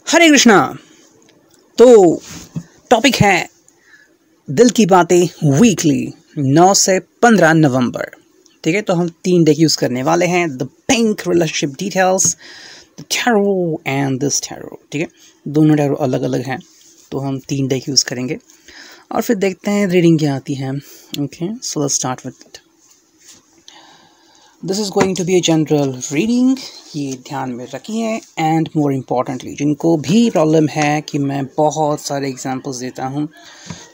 हरे कृष्णा। तो टॉपिक है दिल की बातें वीकली 9 से 15 नवंबर। ठीक है, तो हम 3 डेक यूज़ करने वाले हैं, the pink relationship details, the tarot and this tarot. ठीक है, दोनों टैरो अलग अलग हैं, तो हम 3 डेक यूज़ करेंगे और फिर देखते हैं रीडिंग क्या आती है। Okay, so let's start with it. This is going to be a general reading, ये ध्यान में रखिए। एंड मोर इम्पॉर्टेंटली, जिनको भी प्रॉब्लम है कि मैं बहुत सारे एग्जांपल्स देता हूँ,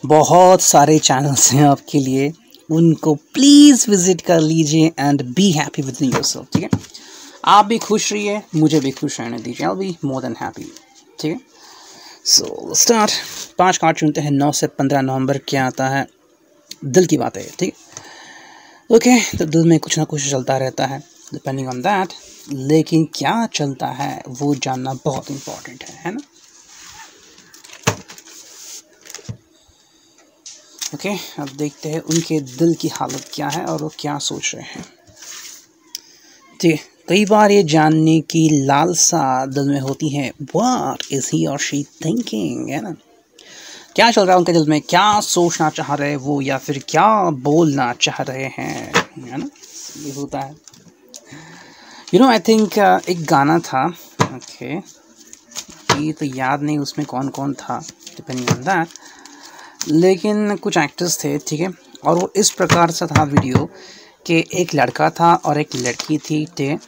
बहुत सारे चैनल्स हैं आपके लिए, उनको प्लीज़ विजिट कर लीजिए and be happy with yourself. ठीक है, आप भी खुश रहिए, मुझे भी खुश रहने दीजिए, आई बी मोर देन हैप्पी। ठीक है, सो स्टार्ट। 5 कार्ड चुनते हैं। 9 से 15 नवंबर क्या आता है? दिल की बात है। ठीक है, ओके, तो दिल में कुछ ना कुछ चलता रहता है, डिपेंडिंग ऑन दैट, लेकिन क्या चलता है वो जानना बहुत इम्पोर्टेंट है ना। ओके, अब देखते हैं उनके दिल की हालत क्या है और वो क्या सोच रहे हैं। ठीक है, कई बार ये जानने की लालसा दिल में होती है, व्हाट इज ही और शी थिंकिंग, है ना। क्या चल रहा है उनके दिल में, क्या सोचना चाह रहे हैं वो, या फिर क्या बोलना चाह रहे हैं, है ना। ये होता है, आई थिंक एक गाना था, ओके, ये तो याद नहीं उसमें कौन कौन था, डिपेंडिंग ऑन दैट, लेकिन कुछ एक्टर्स थे। ठीक है, और वो इस प्रकार से था वीडियो कि एक लड़का था और एक लड़की थी। ठीक है,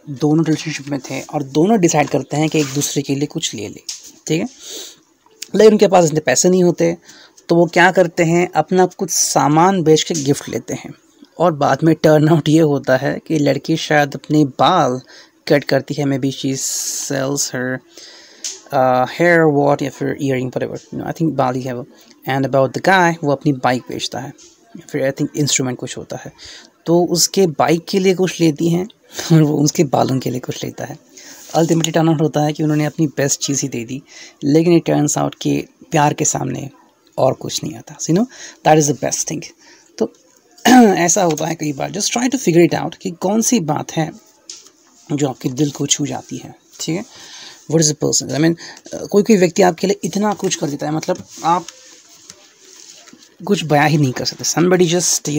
दोनों रिलेशनशिप में थे और दोनों डिसाइड करते हैं कि एक दूसरे के लिए कुछ ले ले। ठीक है, लेकिन उनके पास इतने पैसे नहीं होते, तो वो क्या करते हैं, अपना कुछ सामान बेच के गिफ्ट लेते हैं। और बाद में टर्न आउट ये होता है कि लड़की शायद अपने बाल कट करती है, may be she sales her here what या फिर ईयरिंग व्हाटएवर, आई थिंक बाल ही है वो। एंड अबाउट द गाय, वो अपनी बाइक बेचता है, फिर आई थिंक इंस्ट्रूमेंट कुछ होता है, तो उसके बाइक के लिए कुछ लेती हैं और वो उसके बालों के लिए कुछ लेता है। अल्टीमेटली टर्न आउट होता है कि उन्होंने अपनी बेस्ट चीज़ ही दे दी, लेकिन इट टर्न्स आउट कि प्यार के सामने और कुछ नहीं आता। You know, that is the best thing. तो ऐसा होता है कई बार। Just try to figure it out कि कौन सी बात है जो आपके दिल को छू जाती है। ठीक है, what is the person, I mean कोई व्यक्ति आपके लिए इतना कुछ कर देता है, मतलब आप कुछ बयां ही नहीं कर सकते। समबडी जस्ट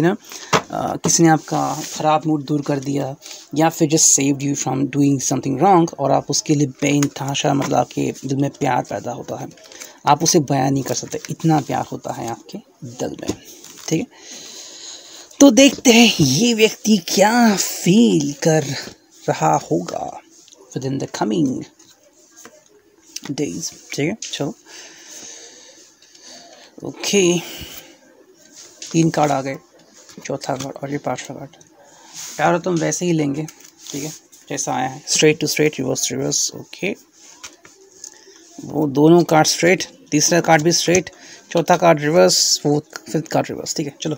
किसी ने आपका ख़राब मूड दूर कर दिया, या फिर just saved you from doing something wrong, और आप उसके लिए बेइंतहाशा, मतलब आपके दिल में प्यार पैदा होता है, आप उसे बयां नहीं कर सकते, इतना प्यार होता है आपके दिल में। ठीक है, तो देखते हैं ये व्यक्ति क्या फील कर रहा होगा with in the coming days. ठीक है, चलो, ओके, 3 कार्ड आ गए, चौथा कार्ड और ये 5वां कार्ड। प्यार तुम वैसे ही लेंगे, ठीक है, जैसा आया है, straight to straight, reverse reverse. Okay, वो दोनों कार्ड स्ट्रेट, तीसरा कार्ड भी स्ट्रेट, चौथा card reverse, 5th card reverse. ठीक है, चलो,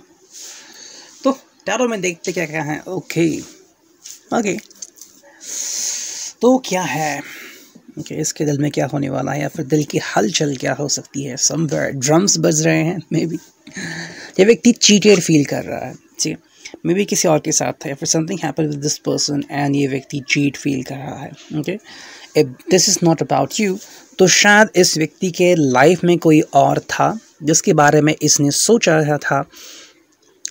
तो टैरो में देखते क्या क्या है। ओके ओके, तो क्या है, ओके, इसके दिल में क्या होने वाला है, या फिर दिल की हलचल क्या हो सकती है। समवेयर ड्रम्स बज रहे हैं, मे बी ये व्यक्ति चीटेड फील कर रहा है। ठीक है, मे बी किसी और के साथ था, या फिर something happened with this person and ये व्यक्ति चीट फील कर रहा है। Okay, if this is not about you, तो शायद इस व्यक्ति के लाइफ में कोई और था जिसके बारे में इसने सोचा रहा था,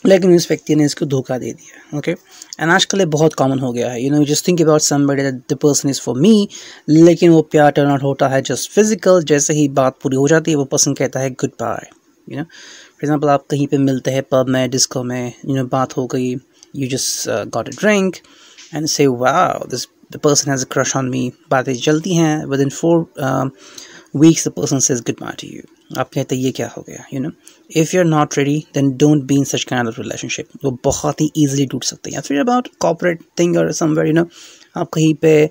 लेकिन इस व्यक्ति ने इसको धोखा दे दिया। ओके, एंड आजकल ये बहुत कॉमन हो गया है, just think about somebody that the person is for me, लेकिन वो प्यार टर्न आउट होता है जस्ट फिजिकल। जैसे ही बात पूरी हो जाती है, वो पर्सन कहता है गुड बाय। फॉर एग्जाम्पल, आप कहीं पे मिलते हैं, पब में, डिस्को में, बात हो गई, you just got a drink and say wow this the person has a crush on me, बातें चलती हैं, within 4 weeks the person says goodbye to you. आप कहते हैं ये क्या हो गया। If you are not ready then don't be in such kind of relationship. वो बहुत ही ईजिली टूट सकते हैं। या फिर अबाउट कॉर्पोरेट थिंग और समवेयर, आप कहीं पे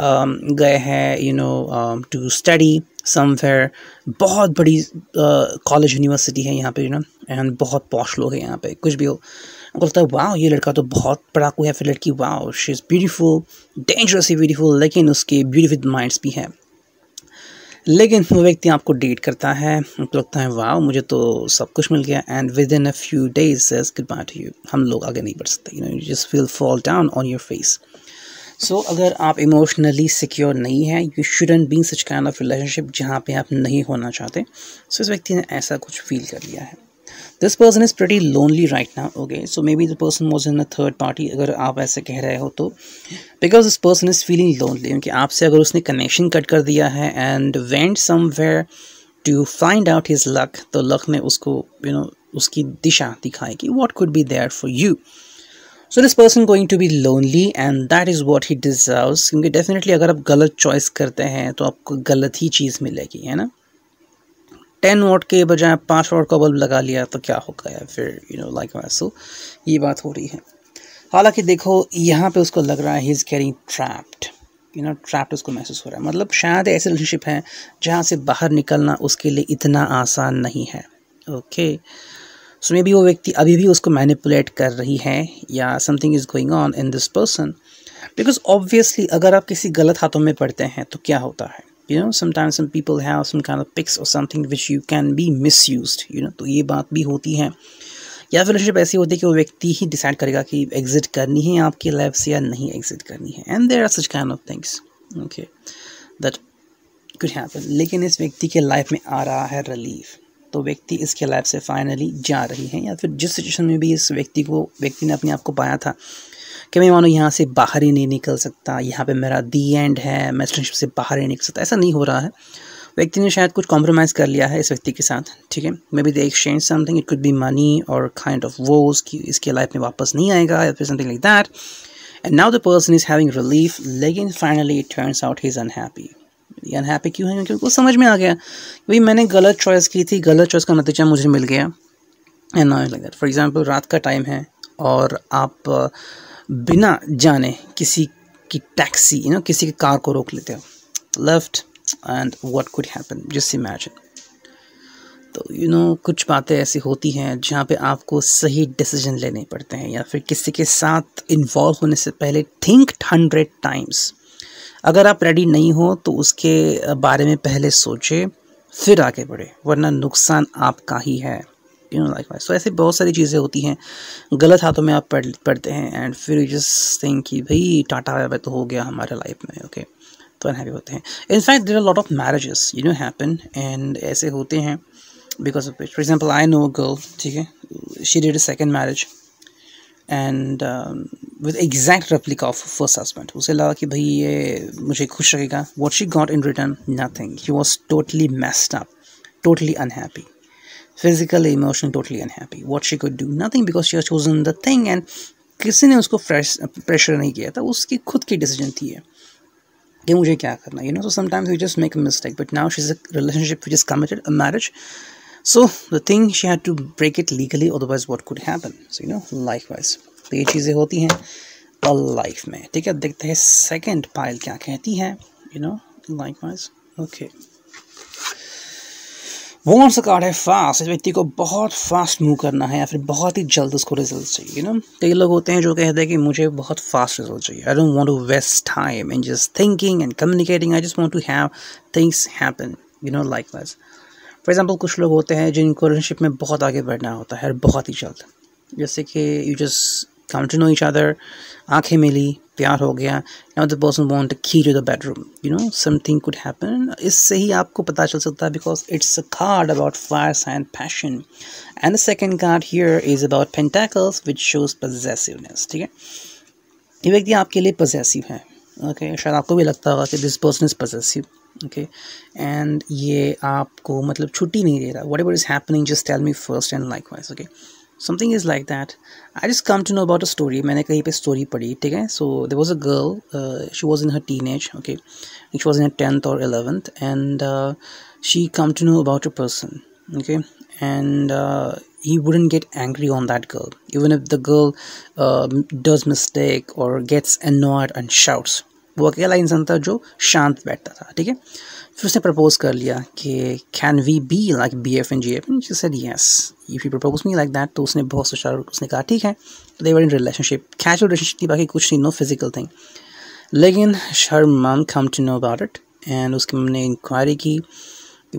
गए हैं टू स्टडी समवेयर, बहुत बड़ी कॉलेज यूनिवर्सिटी है यहाँ पे, एंड बहुत पॉश लोग हैं यहाँ पे, कुछ भी हो, आपको लगता है वाह ये लड़का तो बहुत पढ़ाकू है, फिर लड़की वाह she is beautiful, dangerously beautiful, लेकिन उसके ब्यूटीफुल माइंड्स भी हैं। लेकिन वो व्यक्ति आपको डेट करता है, आपको लगता है वाह मुझे तो सब कुछ मिल गया, and within a few days says goodbye to you, हम लोग आगे नहीं बढ़ सकते, you just will fall down on your face. So अगर आप इमोशनली सिक्योर नहीं है, you shouldn't be in such kind of relationship जहाँ पे आप नहीं होना चाहते। सो इस व्यक्ति ने ऐसा कुछ फील कर लिया है। This person is pretty lonely right now, okay, so maybe the person was in a third party, अगर आप ऐसे कह रहे हो तो, because this person is feeling lonely, क्योंकि आपसे अगर उसने कनेक्शन कट कर दिया है and went somewhere to find out his luck, तो लक ने उसको उसकी दिशा दिखाई कि what could be there for you. So this person going to be lonely and that is what he deserves, क्योंकि डेफिनेटली अगर आप गलत चॉइस करते हैं तो आपको गलत ही चीज़ मिलेगी, है ना। 10 वॉट के बजाय 5 वॉट का बल्ब लगा लिया तो क्या होगा या फिर लाइक सो ये बात हो रही है। हालांकि देखो यहाँ पे उसको लग रहा है he is getting trapped, trapped उसको महसूस हो रहा है। मतलब शायद ऐसे रिलेशनशिप है जहाँ से बाहर निकलना उसके लिए इतना आसान नहीं है, ओके। सो मे बी वो व्यक्ति अभी भी उसको मैनिपुलेट कर रही है या something is going on in this person, because obviously अगर आप किसी गलत हाथों में पड़ते हैं तो क्या होता है, sometimes some people have some kind of pics or something which you can be misused, तो ये बात भी होती है। या फिर रिलेशनशिप ऐसी होती है कि वो व्यक्ति ही डिसाइड करेगा कि एग्जिट करनी है आपकी लाइफ से या नहीं एग्जिट करनी है, and there are such kind of things, okay, that could happen. लेकिन इस व्यक्ति के लाइफ में आ रहा है रिलीफ, तो व्यक्ति इसके लाइफ से फाइनली जा रही है, या फिर जिस सिचुएशन में भी इस व्यक्ति ने अपने आप को पाया था कि मैं मानो यहाँ से बाहर ही नहीं निकल सकता, यहाँ पे मेरा दी एंड है, मैं रिलेशनशिप से बाहर ही निकल सकता, ऐसा नहीं हो रहा है। व्यक्ति ने शायद कुछ कॉम्प्रोमाइज़ कर लिया है इस व्यक्ति के साथ, ठीक है। Maybe they exchange something, it could be money और काइंड ऑफ वोज कि इसके लाइफ में वापस नहीं आएगा या फिर something like that, and now the person is having relief. लेकिन finally it turns out he is unhappy. ये अनहैप्पी क्यों है? क्योंकि उसको समझ में आ गया भाई मैंने गलत चॉइस की थी, गलत चॉइस का नतीजा मुझे मिल गया, and now like that. For example रात का टाइम है और आप बिना जाने किसी की टैक्सी किसी की कार को रोक लेते हो left, and what could happen, just imagine. तो कुछ बातें ऐसी होती हैं जहाँ पे आपको सही डिसीजन लेने पड़ते हैं, या फिर किसी के साथ इन्वॉल्व होने से पहले थिंक 100 टाइम्स। अगर आप रेडी नहीं हो तो उसके बारे में पहले सोचे फिर आगे बढ़े, वरना नुकसान आपका ही है, लाइक वाइज। सो ऐसे बहुत सारी चीज़ें होती हैं, गलत हाथों में आप पढ़ते हैं एंड फिर यू जस्ट थिंक कि भाई टाटा बाय बाय तो हो गया हमारे लाइफ में, ओके, तो अनहैप्पी होते हैं। In fact there are lot of marriages happen and ऐसे होते हैं because of which, for example I know a girl, ठीक है, she did a second marriage and with exact replica of first husband. उसे लगा कि भाई ये मुझे खुश रखेगा, what she got in return, nothing. He was totally messed up, totally unhappy, physically, emotionally, totally unhappy. What she could do? Nothing, because she has chosen the thing and किसी ने उसको प्रेशर नहीं किया था, उसकी खुद की डिसीजन थी कि मुझे क्या करना, so sometimes we just make a mistake, but now she's a relationship which is committed, a marriage, so the thing she had to break it legally, otherwise what could happen, so likewise तो ये चीज़ें होती हैं life में, ठीक है। देखते हैं सेकंड पाइल क्या कहती है, likewise, okay। वॉन्ट्स का कार्ड है फास्ट। इस व्यक्ति को बहुत फास्ट मूव करना है या फिर बहुत ही जल्द उसको रिजल्ट चाहिए, कई लोग होते हैं जो कहते हैं कि मुझे बहुत फास्ट रिजल्ट चाहिए, I don't want to waste time in just thinking and communicating, I just want to have things happen, likewise. For example कुछ लोग होते हैं जिनको रिलेशनशिप में बहुत आगे बढ़ना होता है बहुत ही जल्द, जैसे कि you just come to know each other, आंखें मिली, प्यार हो गया, now the person want a key to the bedroom, something could happen. इससे ही आपको पता चल सकता है because it's a card about fire sign passion, and the second card here is about pentacles which shows possessiveness, ठीक है। ये व्यक्ति आपके लिए पजेसिव है, ओके, शायद आपको भी लगता होगा कि this person is possessive, okay, and ये आपको मतलब छुट्टी नहीं दे रहा, whatever is happening just tell me first and likewise, okay, something is like that. I just come to know about a story. मैंने कहीं पे story पढ़ी, ठीक है। So there was a girl, she was in her teenage, okay, she was in her 10th or 11th, and she come to know about a person, okay, and he wouldn't get angry on that girl, even if the girl does mistake or gets annoyed and shouts. वो अकेला इंसान था जो शांत बैठता था, ठीक है। फिर उसने प्रपोज कर लिया कि can we be like BF and GF, and she said yes, if you propose me like that, तो उसने बहुत सोचा, उसने कहा ठीक है। they were in relationship, casual relationship थी, बाकी कुछ नहीं, no physical thing। लेकिन her mom come to know about it, and उसकी मम्मी ने इंक्वायरी की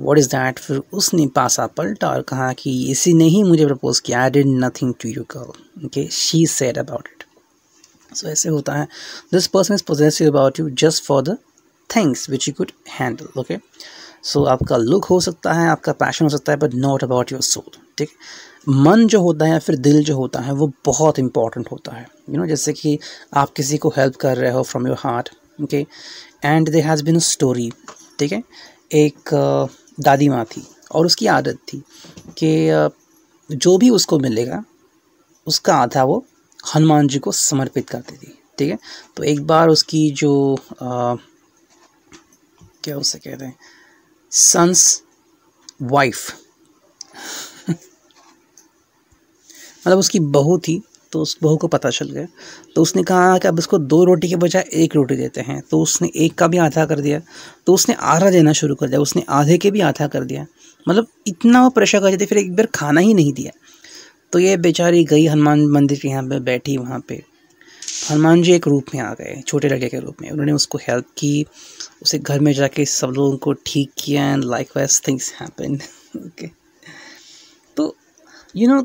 what is that। फिर उसने पासा पलटा और कहा कि इसी ने ही मुझे प्रपोज किया, I did nothing to you girl, okay, she said about it। सो ऐसे होता है, this person is possessive about you just for the things which you could handle, okay. So आपका लुक हो सकता है, आपका पैशन हो सकता है, but not about your soul, ठीक। मन जो होता है या फिर दिल जो होता है वो बहुत इंपॉर्टेंट होता है, जैसे कि आप किसी को हेल्प कर रहे हो from your heart, okay, and there has been a story, ठीक है। एक दादी माँ थी और उसकी आदत थी कि जो भी उसको मिलेगा उसका आधा वो हनुमान जी को समर्पित करती थी, ठीक है। तो एक बार उसकी जो क्या उसे कहते हैं, सन्स वाइफ मतलब उसकी बहू थी, तो उस बहू को पता चल गया, तो उसने कहा कि अब इसको 2 रोटी के बजाय 1 रोटी देते हैं। तो उसने एक का भी आधा कर दिया, तो उसने आधा देना शुरू कर दिया, उसने आधे के भी आधा कर दिया, मतलब इतना वो प्रेशर कर देते, फिर एक बार खाना ही नहीं दिया। तो ये बेचारी गई हनुमान मंदिर के यहाँ पे बैठी, वहाँ पे हनुमान जी एक रूप में आ गए, छोटे लड़के के रूप में। उन्होंने उसको हेल्प की, उसे घर में जाके सब लोगों को ठीक किया, and likewise things happen, okay. तो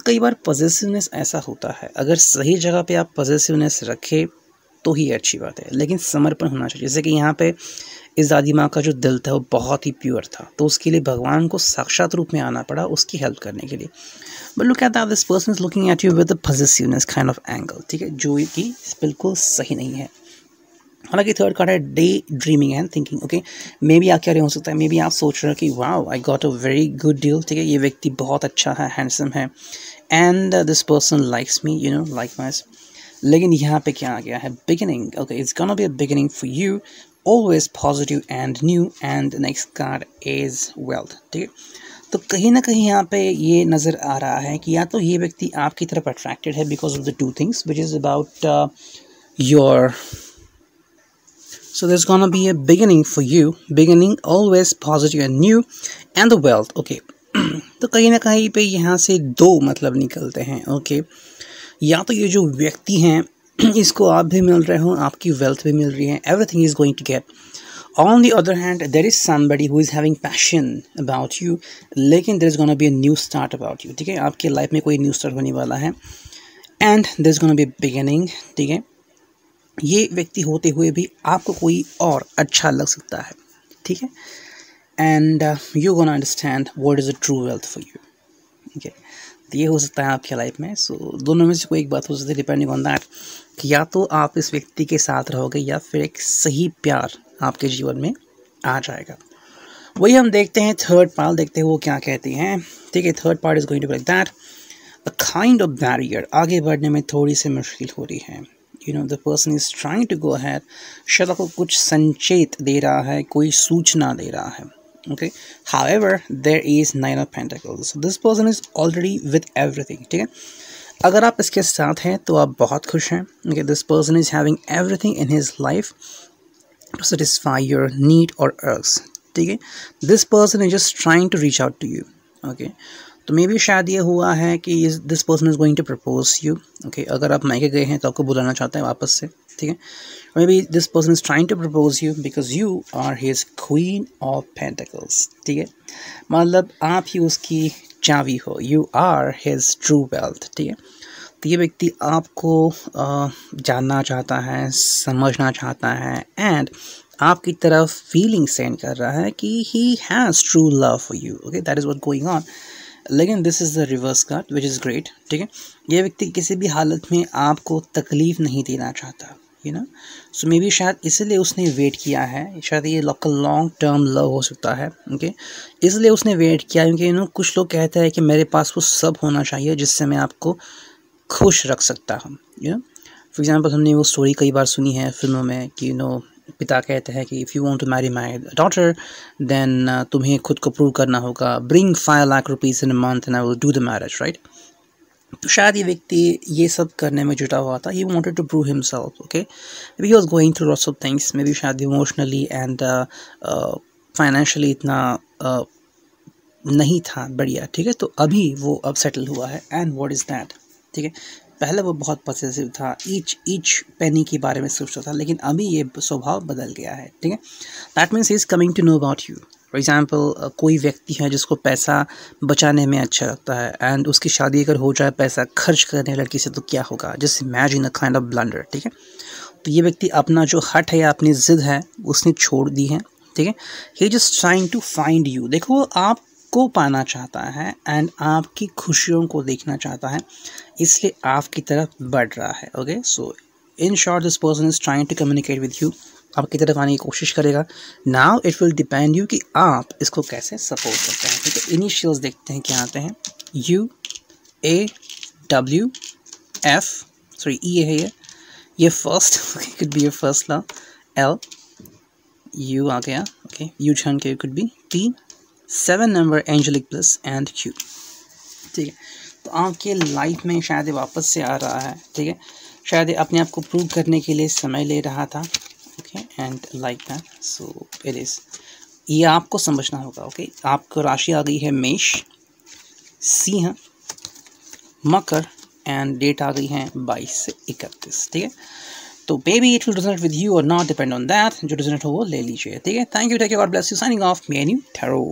कई बार पॉजेसिवनेस ऐसा होता है, अगर सही जगह पे आप पॉजेसिवनेस रखें तो ही अच्छी बात है, लेकिन समर्पण होना चाहिए। जैसे कि यहाँ पे इस दादी माँ का जो दिल था वो बहुत ही प्योर था, तो उसके लिए भगवान को साक्षात रूप में आना पड़ा उसकी हेल्प करने के लिए। But look at that, this person is looking at you with a possessiveness kind of angle, ठीक है, जो कि बिल्कुल सही नहीं है। हालांकि थर्ड कार्ड है daydreaming and thinking, okay. Maybe आप क्या हो सकता है, मे बी आप सोच रहे हो कि wow I got a very good deal, ठीक है, ये व्यक्ति बहुत अच्छा है, हैंडसम है, and this person likes me, like mine's. लेकिन यहाँ पे क्या आ गया है, beginning, okay, it's gonna be a beginning for you, always positive and new, and next card is wealth, ठीक है। तो कहीं ना कहीं यहाँ पे ये नज़र आ रहा है कि या तो ये व्यक्ति आपकी तरफ अट्रैक्टेड है because of the 2 things which is about your, so there's gonna be a beginning for you, beginning always positive and new, and the wealth, okay। तो कहीं ना कहीं पे यहाँ से 2 मतलब निकलते हैं, ओके। या तो ये जो व्यक्ति हैं इसको आप भी मिल रहे हो, आपकी वेल्थ भी मिल रही है, everything is going to get. On the other hand there is somebody who is having passion about you, लेकिन there is gonna be a new start about you, ठीक है। आपके लाइफ में कोई न्यू स्टार्ट होने वाला है, and there is gonna be beginning, ठीक है। ये व्यक्ति होते हुए भी आपको कोई और अच्छा लग सकता है, ठीक है, and you gonna understand what is a true wealth for you, ठीक है। तो ये हो सकता है आपके लाइफ में। सो दोनों में से कोई एक बात हो सकती है, डिपेंडिंग ऑन दैट, कि या तो आप इस व्यक्ति के साथ रहोगे या फिर एक सही प्यार आपके जीवन में आ जाएगा। वही हम देखते हैं थर्ड पार्ट, देखते हैं वो क्या कहती हैं, ठीक है। Third part is going to be like that, a kind of barrier, आगे बढ़ने में थोड़ी सी मुश्किल हो रही है, the person is trying to go ahead, शायद आपको कुछ संकेत दे रहा है, कोई सूचना दे रहा है, okay. However there is 9 of pentacles, this person is already with everything, ठीक है। अगर आप इसके साथ हैं तो आप बहुत खुश हैं, okay. This person is having everything in his life to satisfy your need और अर्ग्स, ठीक है। This person is just trying to reach out to you, okay. तो मे बी शायद ये हुआ है कि this person is going to propose you, okay. अगर आप मायके गए हैं तो आपको बुलाना चाहते हैं वापस से, ठीक है। Maybe this person is trying to propose you because you are his queen of pentacles, ठीक है। मतलब आप ही उसकी चाबी हो, you are his true wealth, ठीक है। तो ये व्यक्ति आपको जानना चाहता है, समझना चाहता है, एंड आपकी तरफ फीलिंग सेंड कर रहा है कि he has true love for you, okay. That is what going on. लेकिन this is the reverse card which is great, ठीक है। ये व्यक्ति किसी भी हालत में आपको तकलीफ़ नहीं देना चाहता, सो मे बी शायद इसलिए उसने वेट किया है, शायद ये लॉन्ग टर्म लव हो सकता है, ओके। इसलिए उसने वेट किया क्योंकि कुछ लोग कहते हैं कि मेरे पास वो सब होना चाहिए जिससे मैं आपको खुश रख सकता हूँ, फॉर एग्जाम्पल हमने वो स्टोरी कई बार सुनी है फिल्मों में कि पिता कहते हैं कि if you want to marry my daughter then तुम्हें खुद को प्रूव करना होगा, bring 5 lakh rupees in a month and I will do the marriage, right. तो शायद ये व्यक्ति ये सब करने में जुटा हुआ था, he wanted to prove himself, okay. Maybe he was going through lots of things, maybe शायद इमोशनली एंड फाइनेंशियली इतना नहीं था बढ़िया, ठीक है। तो अभी वो अब सेटल हुआ है, एंड व्हाट इज़ दैट, ठीक है। पहले वो बहुत पॉसेसिव था, ईच पेनी के बारे में सोचता था, लेकिन अभी ये स्वभाव बदल गया है, ठीक है। That means he is coming to know about you, for example कोई व्यक्ति है जिसको पैसा बचाने में अच्छा लगता है एंड उसकी शादी अगर हो जाए पैसा खर्च करने लड़की से तो क्या होगा, just imagine a kind of blunder, ठीक है। तो ये व्यक्ति अपना जो हट है या अपनी ज़िद है उसने छोड़ दी है, ठीक है। He just trying to find you, देखो वो आपको पाना चाहता है एंड आपकी खुशियों को देखना चाहता है, इसलिए आपकी तरफ बढ़ रहा है। Okay, so in short this person is trying to communicate with you, आपकी तरफ आने की कोशिश करेगा। Now it will depend you कि आप इसको कैसे सपोर्ट करते हैं, ठीक है। इनिशियल्स देखते हैं क्या आते हैं, U A W F, sorry E है ये first, could be your first love, L U आ गया, ओके, U छन के could be T, 7 number angelic bliss and Q, ठीक है। तो आपके लाइफ में शायद वापस से आ रहा है, ठीक है, शायद अपने आप को प्रूव करने के लिए समय ले रहा था, okay, and like that, so it is, ये आपको समझना होगा। ओके, आपको राशि आ गई है मेष, सिंह, मकर एंड डेट आ गई है 22 से 31, ठीक है। तो baby it will result with you और नॉट डिपेंड ऑन दैट, जो रिजल्ट हो वो ले लीजिए, ठीक है। Thank you, take care, God bless you, signing off, me and you tarot.